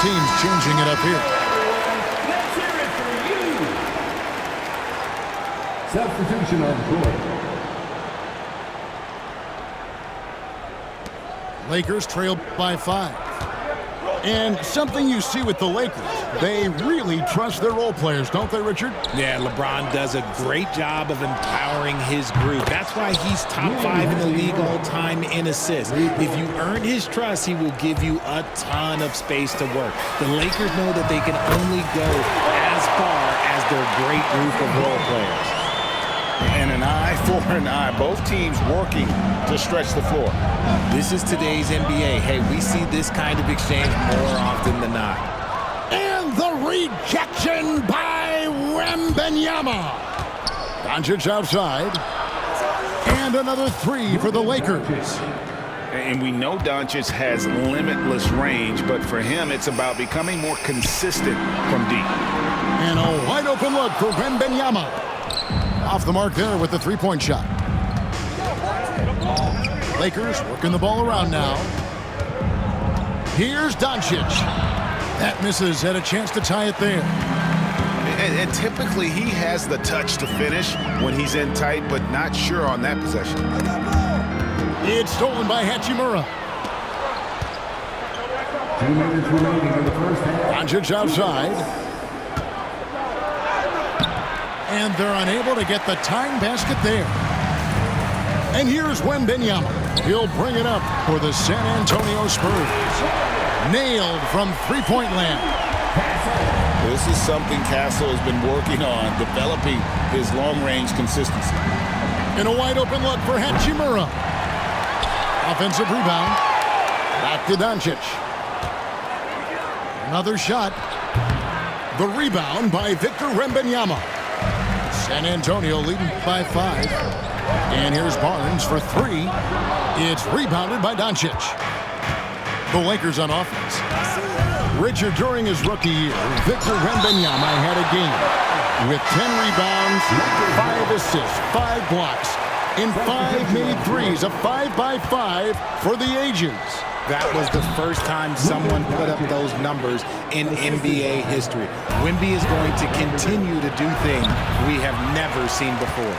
Teams changing it up here. Let's hear it for you. Substitution on the court. Lakers trail by 5. And something you see with the Lakers, they really trust their role players, don't they, Richard? Yeah, LeBron does a great job of empowering his group. That's why he's top 5 in the league all time in assists. If you earn his trust, he will give you a ton of space to work. The Lakers know that they can only go as far as their great group of role players. And an eye for an eye. Both teams working to stretch the floor. This is today's NBA. Hey, we see this kind of exchange more often than not. And the rejection by Wembanyama. Doncic outside. And another 3 for the Lakers. And we know Doncic has limitless range, but for him, it's about becoming more consistent from deep. And a wide open look for Wembanyama. Off the mark there with the 3-point shot. Lakers working the ball around now. Here's Doncic. That misses. Had a chance to tie it there. And typically he has the touch to finish when he's in tight, but not sure on that possession. It's stolen by Hachimura. 2 minutes remaining in the first half. Doncic outside. And they're unable to get the tying basket there. And here's Wembanyama. He'll bring it up for the San Antonio Spurs. Nailed from three-point land. This is something Castle has been working on, developing his long-range consistency. And a wide-open look for Hachimura. Offensive rebound. Back to Doncic. Another shot. The rebound by Victor Wembanyama. San Antonio leading by 5. And here's Barnes for 3. It's rebounded by Doncic. The Lakers on offense. Richard, during his rookie year, Victor Wembanyama had a game with 10 rebounds, 5 assists, 5 blocks, and 5 made threes, a 5-by-5 for the Asians. That was the first time someone put up those numbers in NBA history. Wemby is going to continue to do things we have never seen before.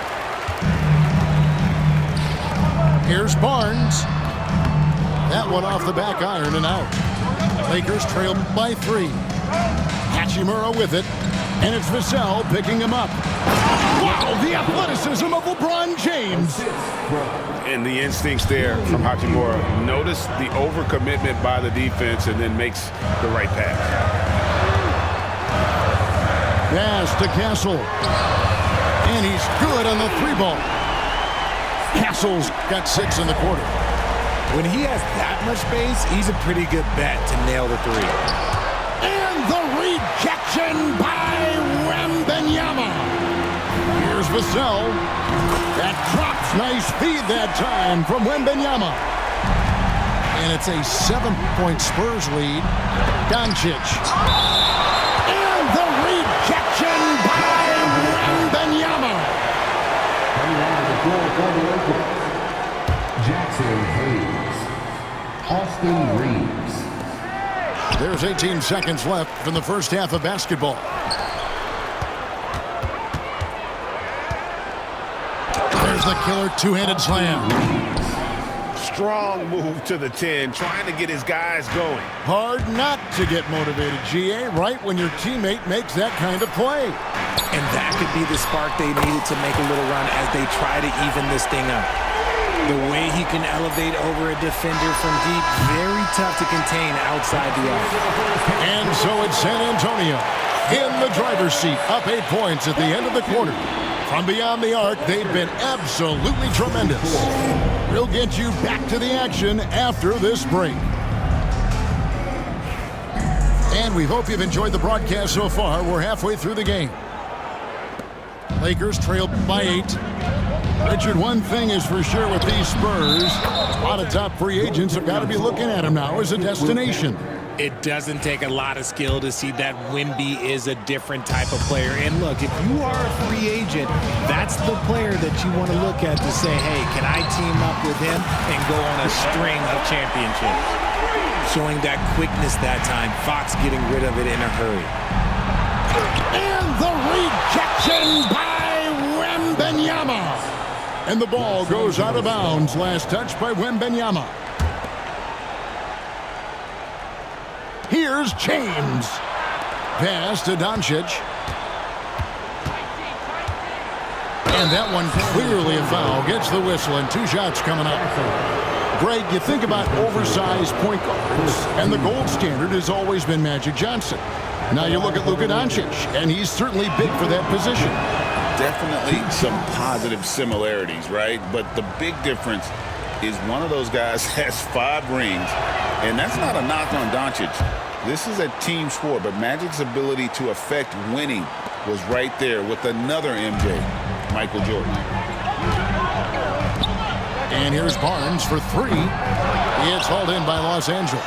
Here's Barnes. That one off the back iron and out. Lakers trail by 3. Hachimura with it. And it's Vassell picking him up. Wow, the athleticism of LeBron James. And the instincts there from Hachimura. Notice the overcommitment by the defense and then makes the right pass. Pass to Castle. And he's good on the 3-ball. Castle's got 6 in the quarter. When he has that much space, he's a pretty good bet to nail the 3. And the rejection by Wembanyama. Here's Vassell. That drops. Nice feed that time from Wembanyama. And it's a 7-point Spurs lead. Doncic. And the rejection by Wembanyama. Jackson Hayes. Austin Reeves. There's 18 seconds left from the first half of basketball. There's the killer two-handed slam. Strong move to the 10, trying to get his guys going. Hard not to get motivated, GA, right when your teammate makes that kind of play. And that could be the spark they needed to make a little run as they try to even this thing up. The way he can elevate over a defender from deep, very tough to contain outside the arc. And so it's San Antonio in the driver's seat, up 8 points at the end of the quarter. From beyond the arc, they've been absolutely tremendous. We'll get you back to the action after this break. And we hope you've enjoyed the broadcast so far. We're halfway through the game. Lakers trail by 8. Richard, one thing is for sure with these Spurs, a lot of top free agents have got to be looking at them now as a destination. It doesn't take a lot of skill to see that Wemby is a different type of player. And look, if you are a free agent, that's the player that you want to look at to say, hey, can I team up with him and go on a string of championships? Showing that quickness that time, Fox getting rid of it in a hurry. And the rejection by Wembanyama. And the ball goes out of bounds. Last touch by Wembanyama. Here's James. Pass to Doncic. And that one clearly a foul. Gets the whistle and 2 shots coming up. Greg, you think about oversized point guards, and the gold standard has always been Magic Johnson. Now you look at Luka Doncic, and he's certainly big for that position. Definitely some positive similarities, right? But the big difference is one of those guys has 5 rings, and that's not a knock on Doncic. This is a team sport, but Magic's ability to affect winning was right there with another MJ, Michael Jordan. And here's Barnes for 3. It's hauled in by Los Angeles.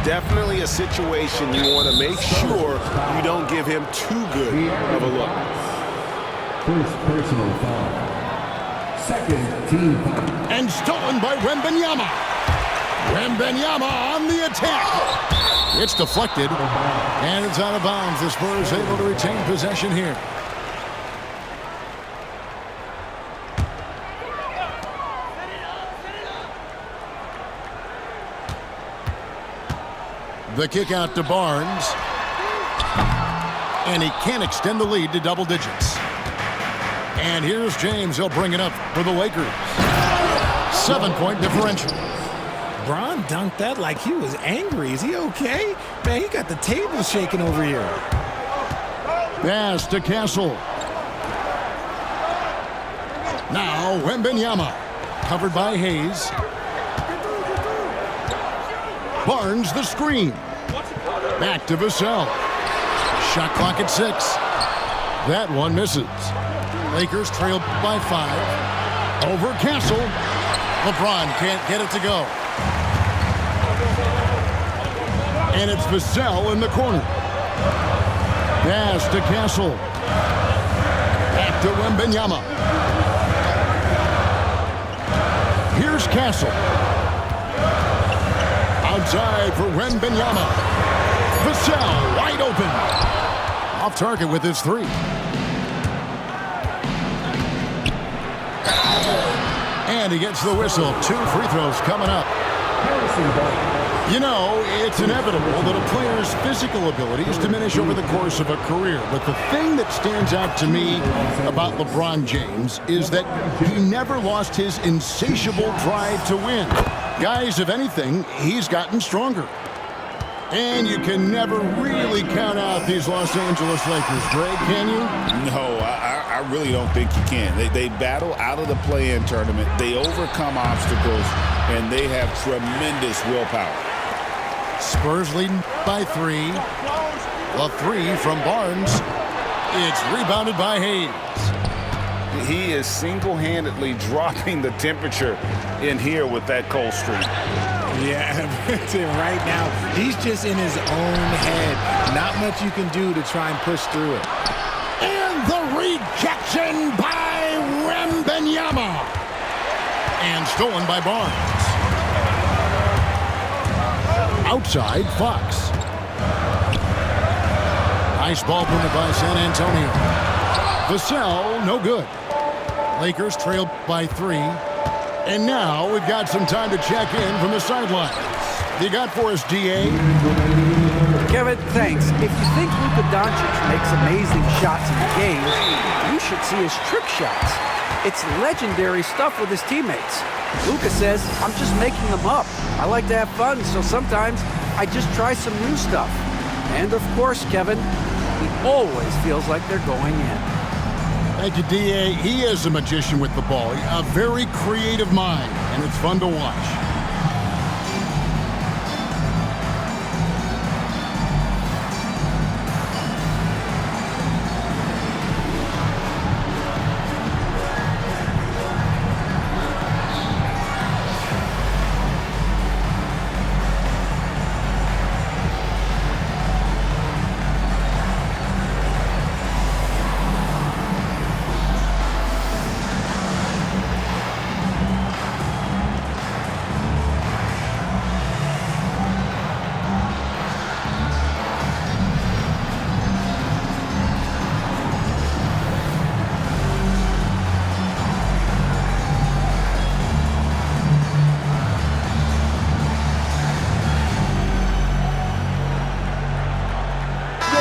Definitely a situation you want to make sure you don't give him too good of a look. First personal foul. Second team foul. And stolen by Wembanyama. Wembanyama on the attack. It's deflected, and it's out of bounds. The Spurs able to retain possession here. The kick out to Barnes. And he can't extend the lead to double digits. And here's James. He'll bring it up for the Lakers. 7-point differential. Bron dunked that like he was angry. Is he okay? Man, he got the table shaking over here. Pass to Castle. Now Wembanyama. Covered by Hayes. Barnes the screen. Back to Vassell. Shot clock at 6. That one misses. Lakers trail by 5. Over Castle. LeBron can't get it to go. And it's Vassell in the corner. Pass to Castle. Back to Wembanyama. Here's Castle. Outside for Wembanyama. Vassell wide open. Off target with his three. And he gets the whistle. 2 free throws coming up. You know, it's inevitable that a player's physical abilities diminish over the course of a career. But the thing that stands out to me about LeBron James is that he never lost his insatiable drive to win. Guys, if anything, he's gotten stronger. And you can never really count out these Los Angeles Lakers, Greg, can you? No, I really don't think you can. They battle out of the play-in tournament. They overcome obstacles, and they have tremendous willpower. Spurs leading by 3. The 3 from Barnes. It's rebounded by Hayes. He is single-handedly dropping the temperature in here with that cold streak. Yeah, right now, he's just in his own head. Not much you can do to try and push through it. And the rejection by Wembanyama. And stolen by Barnes. Outside, Fox. Nice ball movement by San Antonio. Vassell, no good. Lakers trail by 3. And now we've got some time to check in from the sidelines. You got for us, DA? Kevin, thanks. If you think Luka Doncic makes amazing shots in the game, you should see his trick shots. It's legendary stuff with his teammates. Luka says, I'm just making them up. I like to have fun, so sometimes I just try some new stuff. And of course, Kevin, he always feels like they're going in. Thank you, DA. He is a magician with the ball. A very creative mind, and it's fun to watch.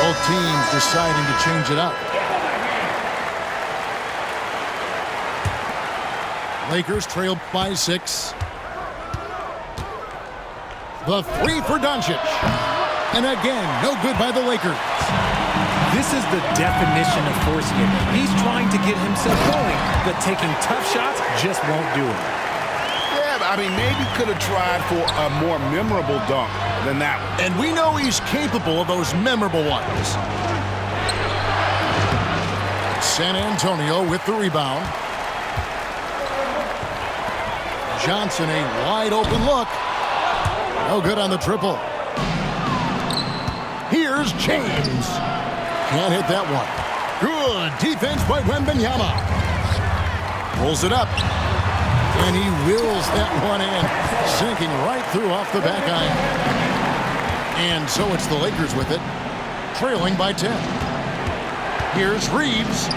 Both teams deciding to change it up. Lakers trail by 6. The 3 for Doncic. And again, no good by the Lakers. This is the definition of forcing it. He's trying to get himself going, but taking tough shots just won't do it. Yeah, I mean, maybe could have tried for a more memorable dunk than that one. And we know he's capable of those memorable ones. San Antonio with the rebound. Johnson, a wide open look. No good on the triple. Here's James. Can't hit that one. Good defense by Wembanyama. Pulls it up. And he wills that one in, sinking right through off the back iron. And so it's the Lakers with it, trailing by 10. Here's Reeves.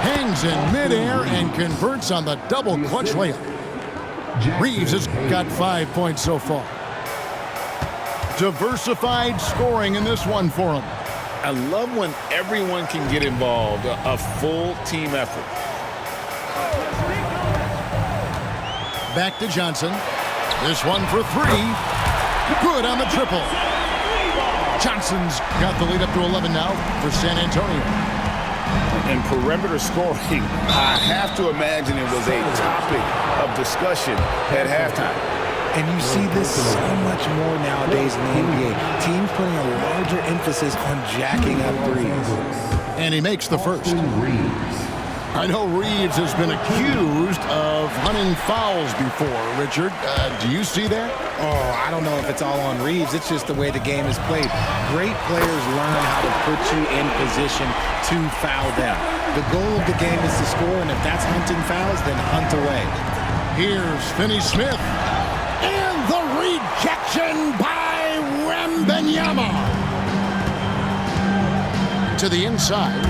Hangs in midair and converts on the double clutch layup. Reeves has got 5 points so far. Diversified scoring in this one for him. I love when everyone can get involved, a full team effort. Back to Johnson. This one for 3. Good on the triple. Johnson's got the lead up to 11 now for San Antonio. And perimeter scoring, I have to imagine it was a topic of discussion at halftime. And you see this so much more nowadays in the NBA. Teams putting a larger emphasis on jacking up threes. And he makes the first. I know Reeves has been accused of hunting fouls before, Richard. Do you see that? Oh, I don't know if it's all on Reeves. It's just the way the game is played. Great players learn how to put you in position to foul them. The goal of the game is to score, and if that's hunting fouls, then hunt away. Here's Finney-Smith. And the rejection Deflection by Wembanyama. To the inside.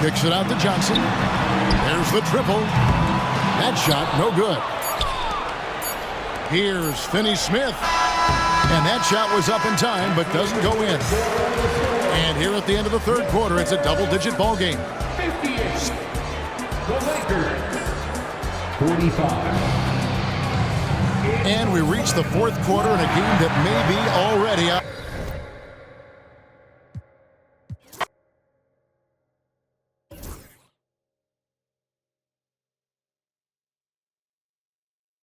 Kicks it out to Johnson. There's the triple. That shot, no good. Here's Finney-Smith. And that shot was up in time, but doesn't go in. And here at the end of the third quarter, it's a double-digit ball game. 58. The Lakers. 45. And we reach the fourth quarter in a game that may be already out.